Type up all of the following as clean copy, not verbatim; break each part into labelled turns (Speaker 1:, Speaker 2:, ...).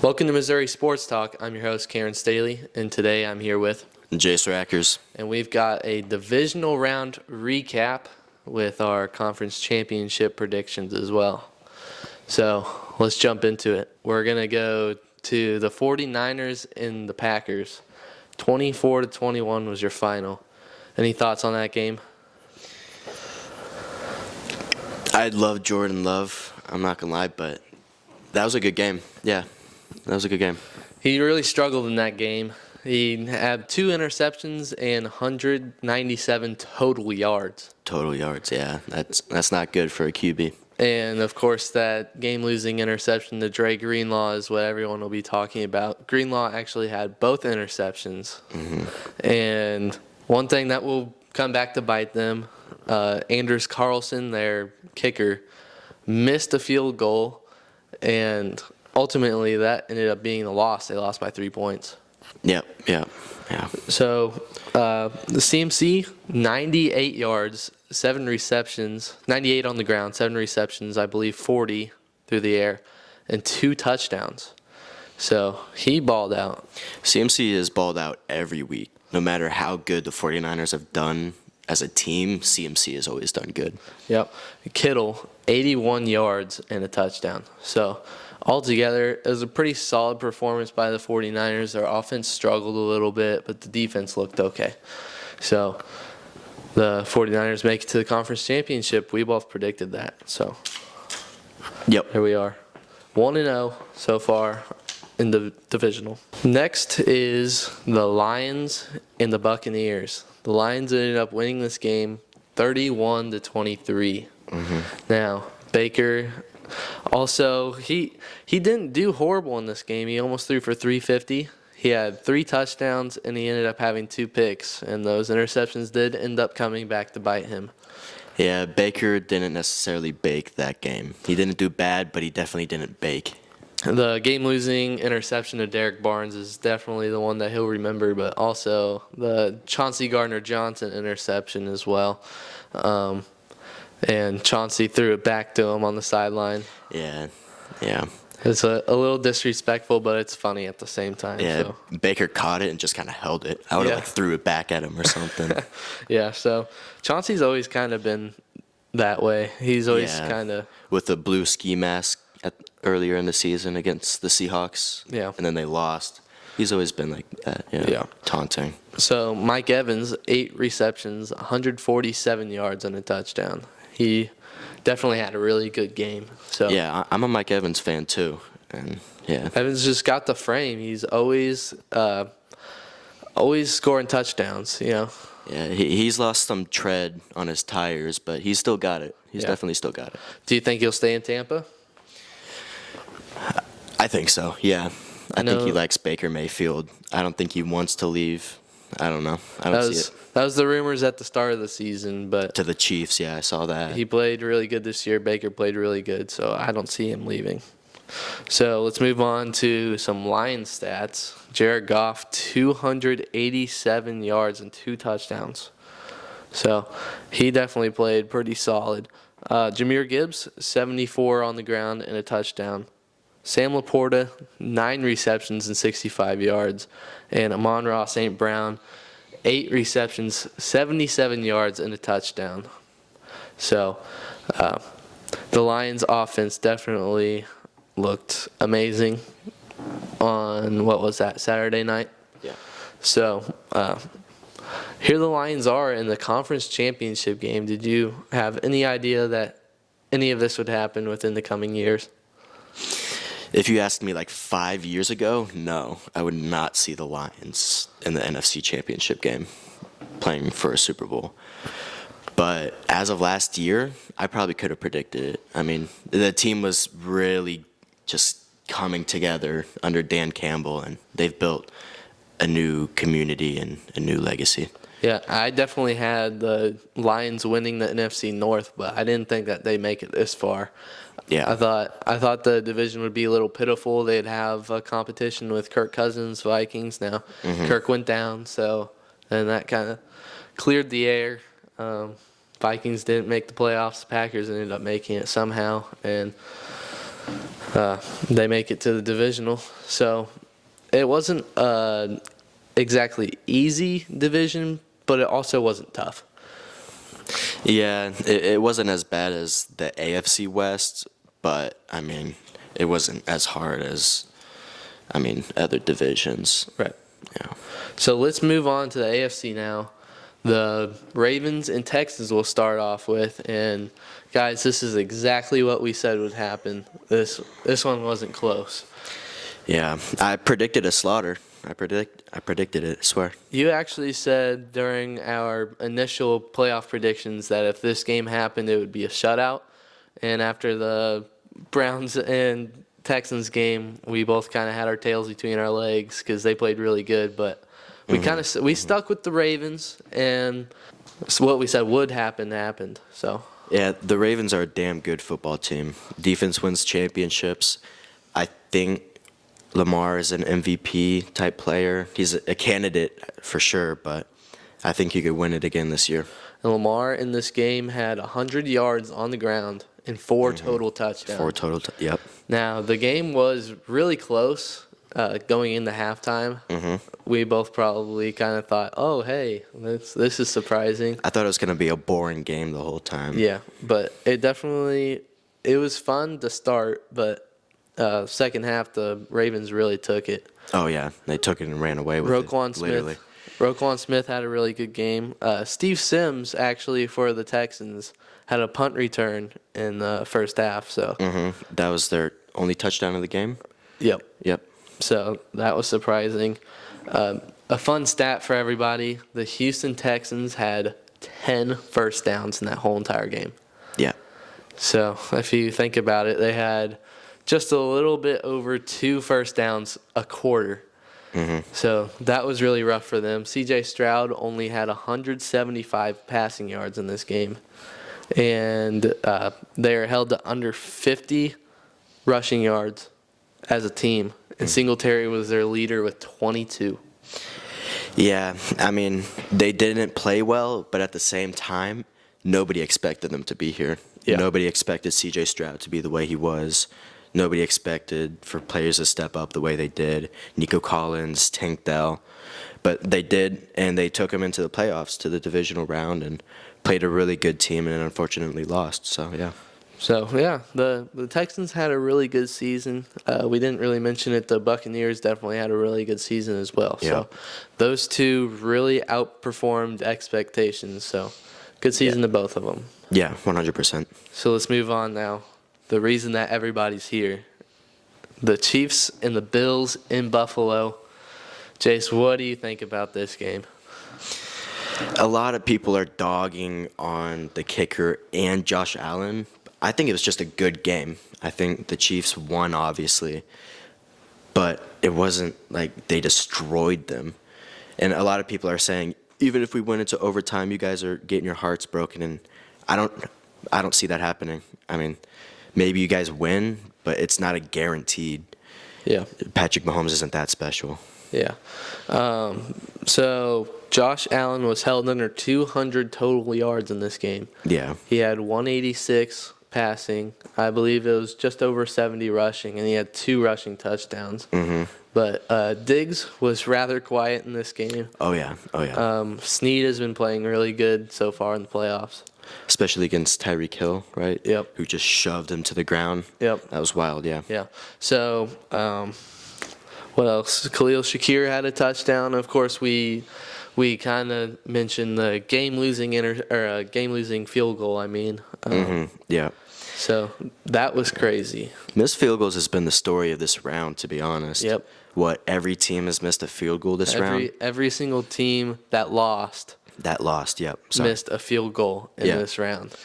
Speaker 1: Welcome to Missouri Sports Talk. I'm your host, Karen Staley, and today I'm here with
Speaker 2: Jace Rackers.
Speaker 1: And we've got a divisional round recap with our conference championship predictions as well. So let's jump into it. We're going to go to the 49ers and the Packers. 24-21 was your final. Any thoughts on that game?
Speaker 2: I love Jordan Love. I'm not going to lie, but that was a good game. Yeah, that was a good game.
Speaker 1: He really struggled in that game. He had 2 interceptions and 197 total yards.
Speaker 2: Total yards, yeah. That's not good for a QB.
Speaker 1: And, of course, that game-losing interception to Dre Greenlaw is what everyone will be talking about. Greenlaw actually had both interceptions. Mm-hmm. And one thing that will come back to bite them, Anders Carlson, their kicker, missed a field goal, and ultimately that ended up being a loss. They lost by 3 points.
Speaker 2: Yeah.
Speaker 1: So the CMC, 98 yards, 7 receptions, 98 on the ground, 7 receptions, I believe 40 through the air, and 2 touchdowns. So he balled out.
Speaker 2: CMC has balled out every week. No matter how good the 49ers have done as a team, CMC has always done good.
Speaker 1: Yep. Kittle, 81 yards and a touchdown. So altogether, it was a pretty solid performance by the 49ers. Their offense struggled a little bit, but the defense looked okay. So the 49ers make it to the conference championship. We both predicted that. So
Speaker 2: Yep.
Speaker 1: here we are. 1-0 so far in the divisional. Next is the Lions and the Buccaneers. The Lions ended up winning this game 31-23. Mm-hmm. Now, Baker also, he didn't do horrible in this game. He almost threw for 350. He had 3 touchdowns, and he ended up having 2 picks. And those interceptions did end up coming back to bite him.
Speaker 2: Yeah, Baker didn't necessarily bake that game. He didn't do bad, but he definitely didn't bake.
Speaker 1: The game-losing interception of Derek Barnes is definitely the one that he'll remember, but also the Chauncey Gardner-Johnson interception as well. And Chauncey threw it back to him on the sideline.
Speaker 2: Yeah.
Speaker 1: It's a little disrespectful, but it's funny at the same time.
Speaker 2: Yeah,
Speaker 1: so.
Speaker 2: Baker caught it and just kind of held it. I would have threw it back at him or something.
Speaker 1: Yeah, so Chauncey's always kind of been that way. He's always kind of...
Speaker 2: With the blue ski mask earlier in the season against the Seahawks.
Speaker 1: Yeah.
Speaker 2: And then they lost. He's always been like that, taunting.
Speaker 1: So Mike Evans, 8 receptions, 147 yards and a touchdown. He definitely had a really good game. So
Speaker 2: yeah, I'm a Mike Evans fan too, and yeah.
Speaker 1: Evans just got the frame. He's always scoring touchdowns. Yeah,
Speaker 2: he's lost some tread on his tires, but he's still got it. He's definitely still got it.
Speaker 1: Do you think he'll stay in Tampa?
Speaker 2: I think so. Yeah, I think he likes Baker Mayfield. I don't think he wants to leave. I don't know. I don't see it.
Speaker 1: That was the rumors at the start of the season, but
Speaker 2: to the Chiefs, yeah, I saw that.
Speaker 1: He played really good this year. Baker played really good, so I don't see him leaving. So let's move on to some Lions stats. Jared Goff, 287 yards and 2 touchdowns. So he definitely played pretty solid. Jahmyr Gibbs, 74 on the ground and a touchdown. Sam Laporta, 9 receptions and 65 yards. And Amon-Ra St. Brown, 8 receptions, 77 yards, and a touchdown. So the Lions' offense definitely looked amazing on, Saturday night?
Speaker 2: Yeah.
Speaker 1: So here the Lions are in the conference championship game. Did you have any idea that any of this would happen within the coming years?
Speaker 2: If you asked me like 5 years ago, no, I would not see the Lions in the NFC Championship game playing for a Super Bowl. But as of last year, I probably could have predicted it. I mean, the team was really just coming together under Dan Campbell, and they've built a new community and a new legacy.
Speaker 1: Yeah, I definitely had the Lions winning the NFC North, but I didn't think that they'd make it this far.
Speaker 2: Yeah,
Speaker 1: I thought the division would be a little pitiful. They'd have a competition with Kirk Cousins' Vikings now. Mm-hmm. Kirk went down, and that kind of cleared the air. Vikings didn't make the playoffs. The Packers ended up making it somehow, and They make it to the divisional. So it wasn't exactly easy division, but it also wasn't tough.
Speaker 2: Yeah, it wasn't as bad as the AFC West, but I mean, it wasn't as hard as, I mean, other divisions.
Speaker 1: Right.
Speaker 2: Yeah.
Speaker 1: So let's move on to the AFC now. The Ravens and Texans will start off with, and guys, this is exactly what we said would happen. This one wasn't close.
Speaker 2: Yeah, I predicted a slaughter. I predicted it, I swear.
Speaker 1: You actually said during our initial playoff predictions that if this game happened, it would be a shutout. And after the Browns and Texans game, we both kind of had our tails between our legs because they played really good. But we stuck with the Ravens, and what we said would happen happened. So
Speaker 2: Yeah, the Ravens are a damn good football team. Defense wins championships. I think Lamar is an MVP type player. He's a candidate for sure, but I think he could win it again this year.
Speaker 1: and Lamar in this game had 100 yards on the ground and 4 total touchdowns.
Speaker 2: 4 total. Yep.
Speaker 1: Now, the game was really close going into halftime. We both probably kind of thought, oh, hey, this is surprising.
Speaker 2: I thought it was going to be a boring game the whole time.
Speaker 1: Yeah, but it was fun to start, but second half, the Ravens really took it.
Speaker 2: Oh, yeah. They took it and ran away with
Speaker 1: Roquan
Speaker 2: it. Literally.
Speaker 1: Smith had a really good game. Steve Sims, actually, for the Texans, had a punt return in the first half. So
Speaker 2: That was their only touchdown of the game?
Speaker 1: Yep.
Speaker 2: Yep.
Speaker 1: So that was surprising. A fun stat for everybody, the Houston Texans had 10 first downs in that whole entire game.
Speaker 2: Yeah.
Speaker 1: So if you think about it, they had just a little bit over 2 first downs a quarter. So that was really rough for them. C.J. Stroud only had 175 passing yards in this game. And they are held to under 50 rushing yards as a team. And Singletary was their leader with 22.
Speaker 2: Yeah, I mean, they didn't play well, but at the same time, nobody expected them to be here.
Speaker 1: Yeah.
Speaker 2: Nobody expected C.J. Stroud to be the way he was. Nobody expected for players to step up the way they did. Nico Collins, Tank Dell. But they did, and they took them into the playoffs, to the divisional round, and played a really good team and unfortunately lost. So, yeah.
Speaker 1: So, yeah, the Texans had a really good season. We didn't really mention it. The Buccaneers definitely had a really good season as well.
Speaker 2: Yeah.
Speaker 1: So those two really outperformed expectations. So good season to both of them.
Speaker 2: Yeah, 100%.
Speaker 1: So let's move on now. The reason that everybody's here. The Chiefs and the Bills in Buffalo. Jace, what do you think about this game?
Speaker 2: A lot of people are dogging on the kicker and Josh Allen. I think it was just a good game. I think the Chiefs won, obviously, but it wasn't like they destroyed them. And a lot of people are saying, even if we went into overtime, you guys are getting your hearts broken. And I don't see that happening. I mean, maybe you guys win, but it's not a guaranteed.
Speaker 1: Yeah.
Speaker 2: Patrick Mahomes isn't that special.
Speaker 1: Yeah. So Josh Allen was held under 200 total yards in this game.
Speaker 2: Yeah.
Speaker 1: He had 186 passing. I believe it was just over 70 rushing, and he had 2 rushing touchdowns. But Diggs was rather quiet in this game.
Speaker 2: Oh, yeah.
Speaker 1: Snead has been playing really good so far in the playoffs.
Speaker 2: Especially against Tyreek Hill, right?
Speaker 1: Yep.
Speaker 2: Who just shoved him to the ground.
Speaker 1: Yep.
Speaker 2: That was wild, yeah.
Speaker 1: Yeah. So, what else? Khalil Shakir had a touchdown. Of course, we kind of mentioned the game-losing field goal. I mean.
Speaker 2: Yeah.
Speaker 1: So that was crazy.
Speaker 2: Missed field goals has been the story of this round, to be honest.
Speaker 1: Yep.
Speaker 2: What, every team has missed a field goal this round?
Speaker 1: Every single team that lost
Speaker 2: Yep.
Speaker 1: missed a field goal in this round.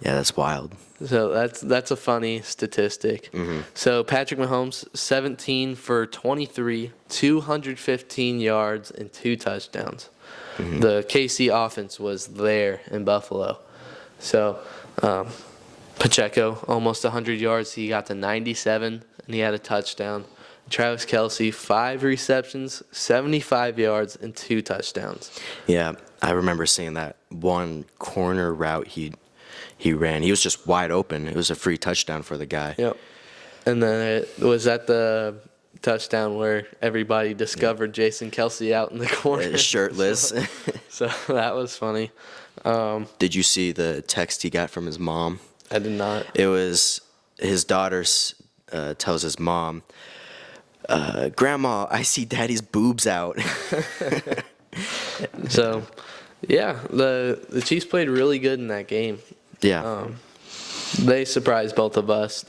Speaker 2: Yeah, that's wild.
Speaker 1: So that's a funny statistic. So Patrick Mahomes, 17 for 23, 215 yards, and 2 touchdowns. The KC offense was there in Buffalo. So Pacheco, almost 100 yards. He got to 97, and he had a touchdown. Travis Kelce, 5 receptions, 75 yards, and 2 touchdowns.
Speaker 2: Yeah, I remember seeing that one corner route he ran. He was just wide open. It was a free touchdown for the guy.
Speaker 1: Yep. And then it was at the touchdown where everybody discovered Jason Kelsey out in the corner.
Speaker 2: Shirtless.
Speaker 1: So that was funny.
Speaker 2: Did you see the text he got from his mom?
Speaker 1: I did not.
Speaker 2: It was his daughter tells his mom, Grandma, I see Daddy's boobs out.
Speaker 1: So, yeah, the Chiefs played really good in that game.
Speaker 2: Yeah.
Speaker 1: They surprised both of us.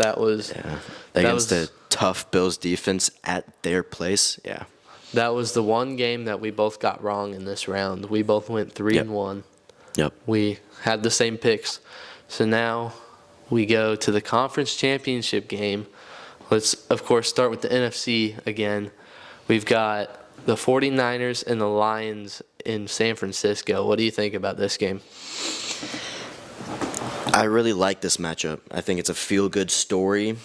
Speaker 2: Against the tough Bills defense at their place. Yeah.
Speaker 1: That was the one game that we both got wrong in this round. We both went 3-1.
Speaker 2: Yep.
Speaker 1: We had the same picks. So now we go to the conference championship game. Let's, of course, start with the NFC again. We've got the 49ers and the Lions in San Francisco. What do you think about this game?
Speaker 2: I really like this matchup. I think it's a feel-good story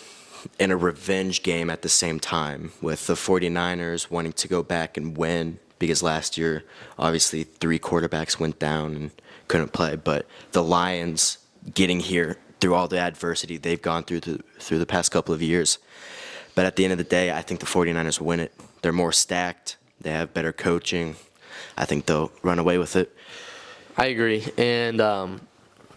Speaker 2: and a revenge game at the same time, with the 49ers wanting to go back and win because last year, obviously, 3 quarterbacks went down and couldn't play. But the Lions getting here through all the adversity they've gone through the past couple of years. But at the end of the day, I think the 49ers win it. They're more stacked. They have better coaching. I think they'll run away with it.
Speaker 1: I agree. And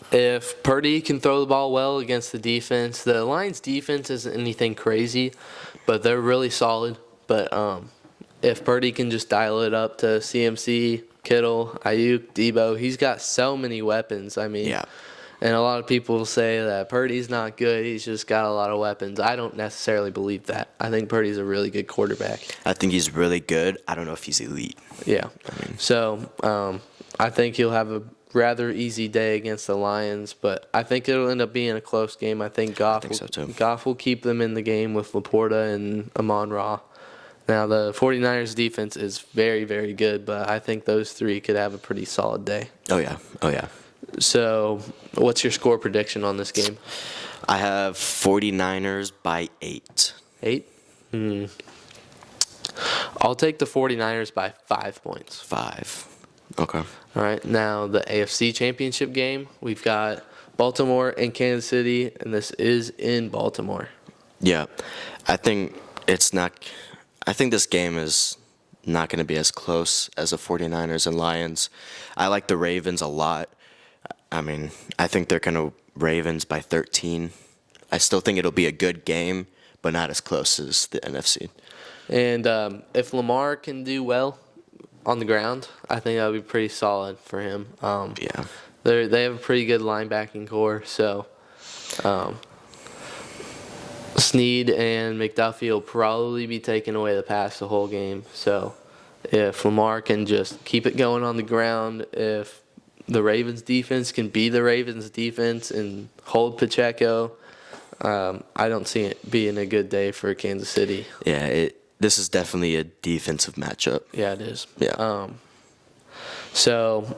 Speaker 1: if Purdy can throw the ball well against the defense, the Lions' defense isn't anything crazy, but they're really solid. But if Purdy can just dial it up to CMC, Kittle, Ayuk, Debo, he's got so many weapons. I mean,
Speaker 2: Yeah.
Speaker 1: And a lot of people say that Purdy's not good. He's just got a lot of weapons. I don't necessarily believe that. I think Purdy's a really good quarterback.
Speaker 2: I think he's really good. I don't know if he's elite.
Speaker 1: Yeah. So I think he'll have a rather easy day against the Lions, but I think it'll end up being a close game. I think Goff will keep them in the game with Laporta and Amon-Ra. Now, the 49ers defense is very, very good, but I think those three could have a pretty solid day.
Speaker 2: Oh, yeah.
Speaker 1: So, what's your score prediction on this game?
Speaker 2: I have 49ers by 8.
Speaker 1: 8? I'll take the 49ers by 5 points.
Speaker 2: 5. Okay.
Speaker 1: All right, now the AFC Championship game. We've got Baltimore and Kansas City, and this is in Baltimore.
Speaker 2: Yeah. I think this game is not going to be as close as the 49ers and Lions. I like the Ravens a lot. I mean, I think they're going to Ravens by 13. I still think it'll be a good game, but not as close as the NFC.
Speaker 1: And if Lamar can do well on the ground, I think that would be pretty solid for him.
Speaker 2: Yeah.
Speaker 1: They have a pretty good linebacking core, so Snead and McDuffie will probably be taking away the pass the whole game. So if Lamar can just keep it going on the ground, if the Ravens defense can be the Ravens defense and hold Pacheco, I don't see it being a good day for Kansas City.
Speaker 2: Yeah, this is definitely a defensive matchup.
Speaker 1: Yeah, it is.
Speaker 2: Yeah.
Speaker 1: So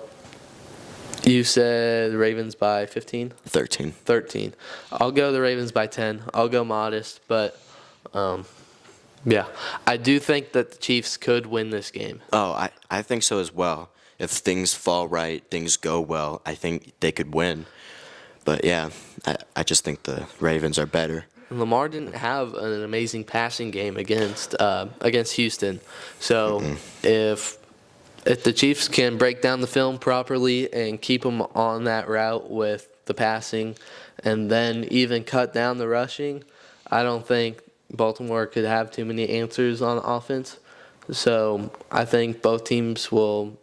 Speaker 1: you said the Ravens by 15?
Speaker 2: 13.
Speaker 1: 13. I'll go the Ravens by 10. I'll go modest, but yeah. I do think that the Chiefs could win this game.
Speaker 2: Oh, I think so as well. If things fall right, things go well, I think they could win. But yeah, I just think the Ravens are better.
Speaker 1: Lamar didn't have an amazing passing game against Houston. So if the Chiefs can break down the film properly and keep them on that route with the passing and then even cut down the rushing, I don't think Baltimore could have too many answers on offense. So I think both teams will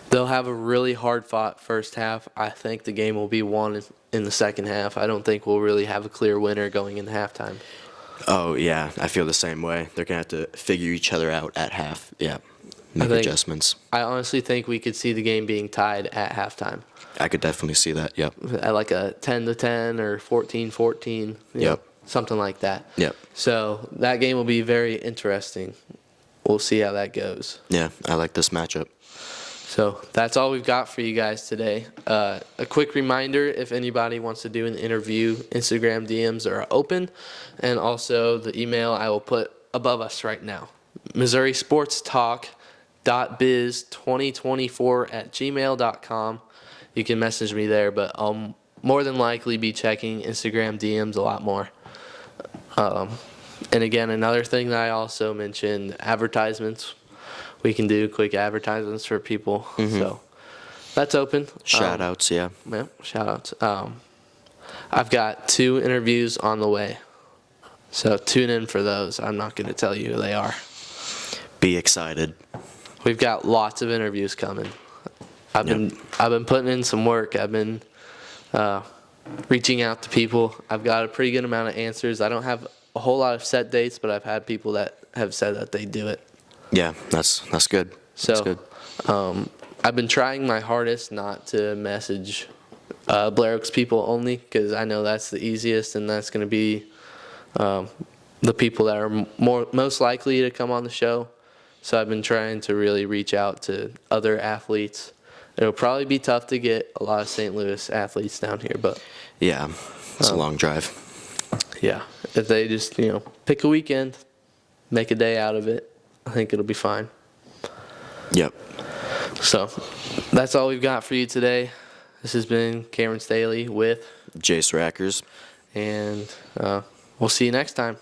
Speaker 1: they'll have a really hard-fought first half. I think the game will be won in the second half. I don't think we'll really have a clear winner going into halftime.
Speaker 2: Oh, yeah, I feel the same way. They're going to have to figure each other out at half. Yeah, make adjustments.
Speaker 1: I honestly think we could see the game being tied at halftime.
Speaker 2: I could definitely see that, yep.
Speaker 1: At like a 10-10 or 14-14.
Speaker 2: Yep.
Speaker 1: Something like that.
Speaker 2: Yep.
Speaker 1: So that game will be very interesting. We'll see how that goes.
Speaker 2: Yeah, I like this matchup.
Speaker 1: So that's all we've got for you guys today. A quick reminder, if anybody wants to do an interview, Instagram DMs are open. And also the email I will put above us right now. MissouriSportsTalk.biz2024@gmail.com. You can message me there, but I'll more than likely be checking Instagram DMs a lot more. And again, another thing that I also mentioned, advertisements. We can do quick advertisements for people. So that's open.
Speaker 2: Shout outs, yeah.
Speaker 1: Yeah, shout outs. I've got 2 interviews on the way. So tune in for those. I'm not going to tell you who they are.
Speaker 2: Be excited.
Speaker 1: We've got lots of interviews coming. I've been putting in some work. I've been reaching out to people. I've got a pretty good amount of answers. I don't have a whole lot of set dates, but I've had people that have said that they do it.
Speaker 2: Yeah, that's good.
Speaker 1: So,
Speaker 2: That's good.
Speaker 1: I've been trying my hardest not to message Blair Oaks people only, because I know that's the easiest, and that's going to be the people that are most likely to come on the show. So I've been trying to really reach out to other athletes. It'll probably be tough to get a lot of St. Louis athletes down here, but
Speaker 2: Yeah, it's a long drive.
Speaker 1: yeah, if they just pick a weekend, make a day out of it, I think it'll be fine.
Speaker 2: Yep.
Speaker 1: So that's all we've got for you today. This has been Cameron Staley with
Speaker 2: Jace Rackers.
Speaker 1: and we'll see you next time.